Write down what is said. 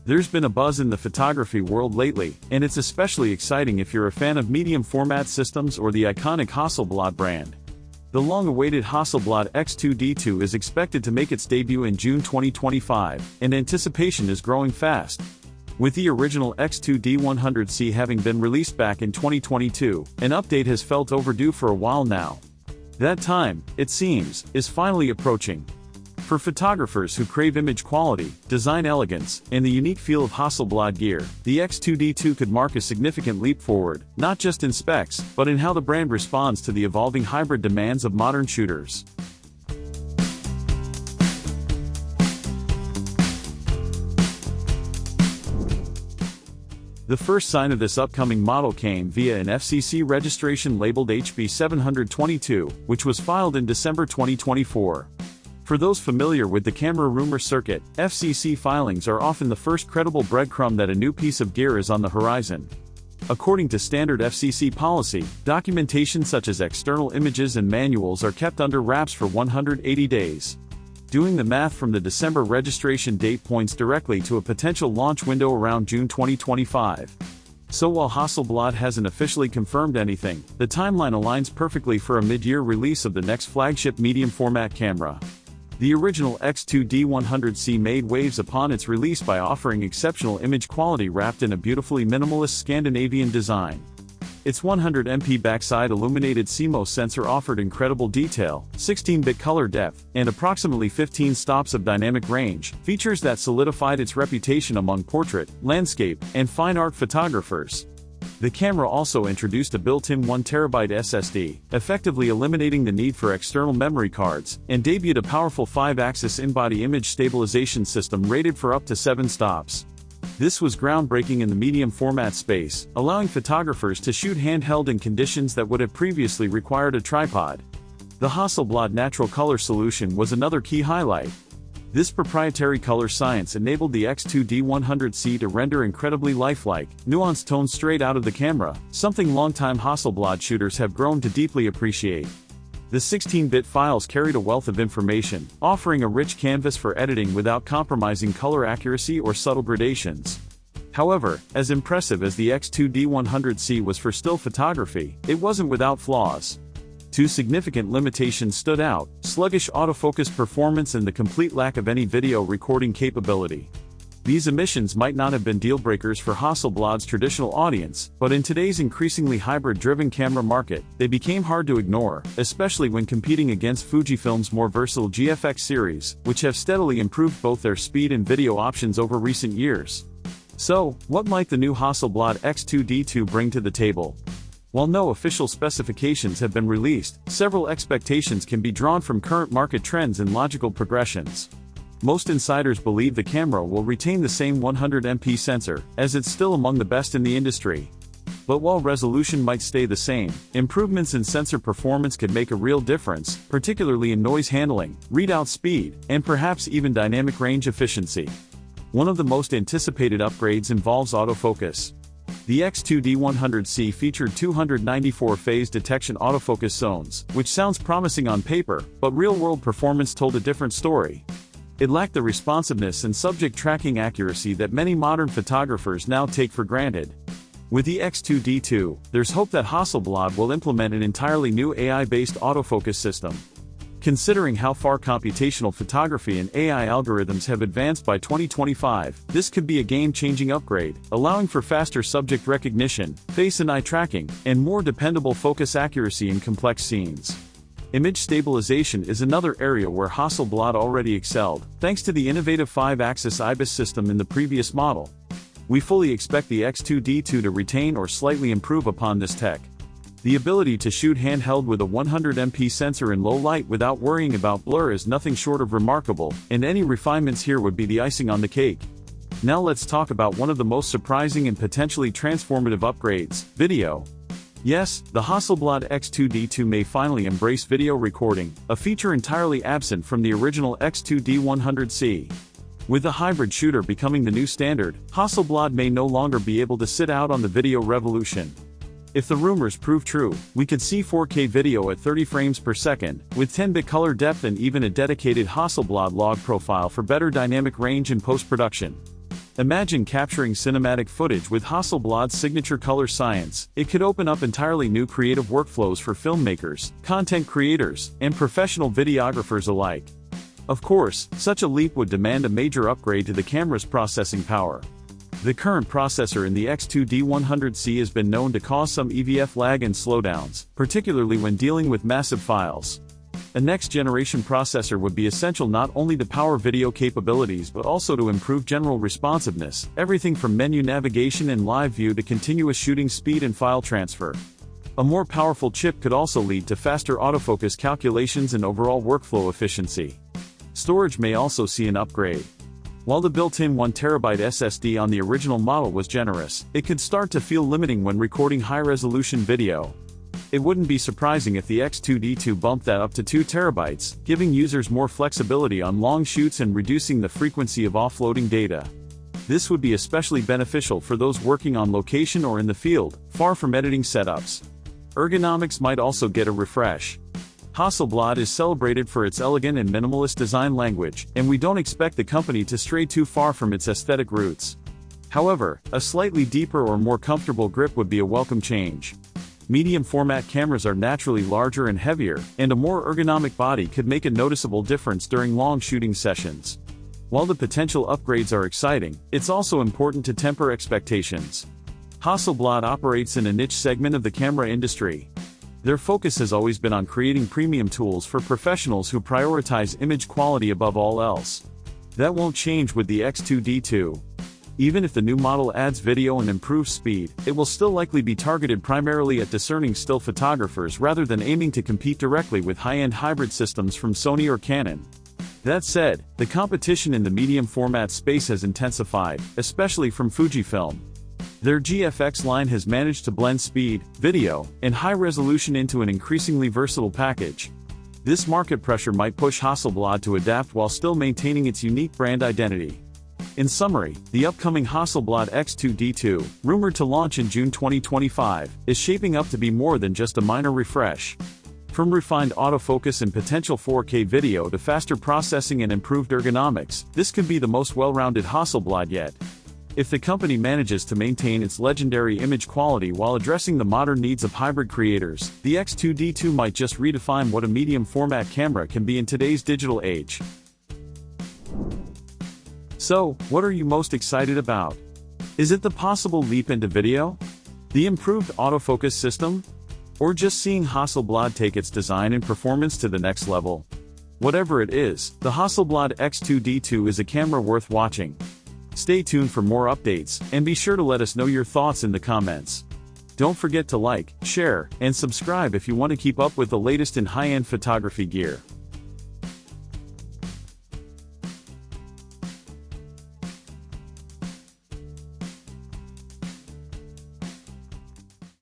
There's been a buzz in the photography world lately, and it's especially exciting if you're a fan of medium format systems or the iconic Hasselblad brand. The long-awaited Hasselblad X2D II is expected to make its debut in June 2025, and anticipation is growing fast. With the original X2D100C having been released back in 2022, an update has felt overdue for a while now. That time, it seems, is finally approaching. For photographers who crave image quality, design elegance, and the unique feel of Hasselblad gear, the X2D II could mark a significant leap forward, not just in specs, but in how the brand responds to the evolving hybrid demands of modern shooters. The first sign of this upcoming model came via an FCC registration labeled HB722, which was filed in December 2024. For those familiar with the camera rumor circuit, FCC filings are often the first credible breadcrumb that a new piece of gear is on the horizon. According to standard FCC policy, documentation such as external images and manuals are kept under wraps for 180 days. Doing the math from the December registration date points directly to a potential launch window around June 2025. So while Hasselblad hasn't officially confirmed anything, the timeline aligns perfectly for a mid-year release of the next flagship medium format camera. The original X2D100C made waves upon its release by offering exceptional image quality wrapped in a beautifully minimalist Scandinavian design. Its 100MP backside illuminated CMOS sensor offered incredible detail, 16-bit color depth, and approximately 15 stops of dynamic range, features that solidified its reputation among portrait, landscape, and fine art photographers. The camera also introduced a built-in 1TB SSD, effectively eliminating the need for external memory cards, and debuted a powerful 5-axis in-body image stabilization system rated for up to 7 stops. This was groundbreaking in the medium format space, allowing photographers to shoot handheld in conditions that would have previously required a tripod. The Hasselblad natural color solution was another key highlight. This proprietary color science enabled the X2D100C to render incredibly lifelike, nuanced tones straight out of the camera, something longtime Hasselblad shooters have grown to deeply appreciate. The 16-bit files carried a wealth of information, offering a rich canvas for editing without compromising color accuracy or subtle gradations. However, as impressive as the X2D100C was for still photography, it wasn't without flaws. Two significant limitations stood out: sluggish autofocus performance and the complete lack of any video recording capability. These omissions might not have been deal-breakers for Hasselblad's traditional audience, but in today's increasingly hybrid-driven camera market, they became hard to ignore, especially when competing against Fujifilm's more versatile GFX series, which have steadily improved both their speed and video options over recent years. So, what might the new Hasselblad X2D II bring to the table? While no official specifications have been released, several expectations can be drawn from current market trends and logical progressions. Most insiders believe the camera will retain the same 100MP sensor, as it's still among the best in the industry. But while resolution might stay the same, improvements in sensor performance could make a real difference, particularly in noise handling, readout speed, and perhaps even dynamic range efficiency. One of the most anticipated upgrades involves autofocus. The X2D100C featured 294 phase detection autofocus zones, which sounds promising on paper, but real-world performance told a different story. It lacked the responsiveness and subject tracking accuracy that many modern photographers now take for granted. With the X2D II, there's hope that Hasselblad will implement an entirely new AI-based autofocus system. Considering how far computational photography and AI algorithms have advanced by 2025, this could be a game-changing upgrade, allowing for faster subject recognition, face and eye tracking, and more dependable focus accuracy in complex scenes. Image stabilization is another area where Hasselblad already excelled, thanks to the innovative 5-axis IBIS system in the previous model. We fully expect the X2D II to retain or slightly improve upon this tech. The ability to shoot handheld with a 100MP sensor in low light without worrying about blur is nothing short of remarkable, and any refinements here would be the icing on the cake. Now let's talk about one of the most surprising and potentially transformative upgrades: video. Yes, the Hasselblad X2D II may finally embrace video recording, a feature entirely absent from the original X2D100C. With the hybrid shooter becoming the new standard, Hasselblad may no longer be able to sit out on the video revolution. If the rumors prove true, we could see 4K video at 30 frames per second, with 10-bit color depth and even a dedicated Hasselblad log profile for better dynamic range in post-production. Imagine capturing cinematic footage with Hasselblad's signature color science. It could open up entirely new creative workflows for filmmakers, content creators, and professional videographers alike. Of course, such a leap would demand a major upgrade to the camera's processing power. The current processor in the X2D100C has been known to cause some EVF lag and slowdowns, particularly when dealing with massive files. A next-generation processor would be essential not only to power video capabilities but also to improve general responsiveness, everything from menu navigation and live view to continuous shooting speed and file transfer. A more powerful chip could also lead to faster autofocus calculations and overall workflow efficiency. Storage may also see an upgrade. While the built-in 1TB SSD on the original model was generous, it could start to feel limiting when recording high-resolution video. It wouldn't be surprising if the X2D2 bumped that up to 2 TB, giving users more flexibility on long shoots and reducing the frequency of offloading data. This would be especially beneficial for those working on location or in the field, far from editing setups. Ergonomics might also get a refresh. Hasselblad is celebrated for its elegant and minimalist design language, and we don't expect the company to stray too far from its aesthetic roots. However, a slightly deeper or more comfortable grip would be a welcome change. Medium-format cameras are naturally larger and heavier, and a more ergonomic body could make a noticeable difference during long shooting sessions. While the potential upgrades are exciting, it's also important to temper expectations. Hasselblad operates in a niche segment of the camera industry. Their focus has always been on creating premium tools for professionals who prioritize image quality above all else. That won't change with the X2D2. Even if the new model adds video and improves speed, it will still likely be targeted primarily at discerning still photographers rather than aiming to compete directly with high-end hybrid systems from Sony or Canon. That said, the competition in the medium format space has intensified, especially from Fujifilm. Their GFX line has managed to blend speed, video, and high resolution into an increasingly versatile package. This market pressure might push Hasselblad to adapt while still maintaining its unique brand identity. In summary, the upcoming Hasselblad X2D2, rumored to launch in June 2025, is shaping up to be more than just a minor refresh. From refined autofocus and potential 4K video to faster processing and improved ergonomics, this could be the most well-rounded Hasselblad yet. If the company manages to maintain its legendary image quality while addressing the modern needs of hybrid creators, the X2D2 might just redefine what a medium-format camera can be in today's digital age. So, what are you most excited about? Is it the possible leap into video? The improved autofocus system? Or just seeing Hasselblad take its design and performance to the next level? Whatever it is, the Hasselblad X2D2 is a camera worth watching. Stay tuned for more updates, and be sure to let us know your thoughts in the comments. Don't forget to like, share, and subscribe if you want to keep up with the latest in high-end photography gear.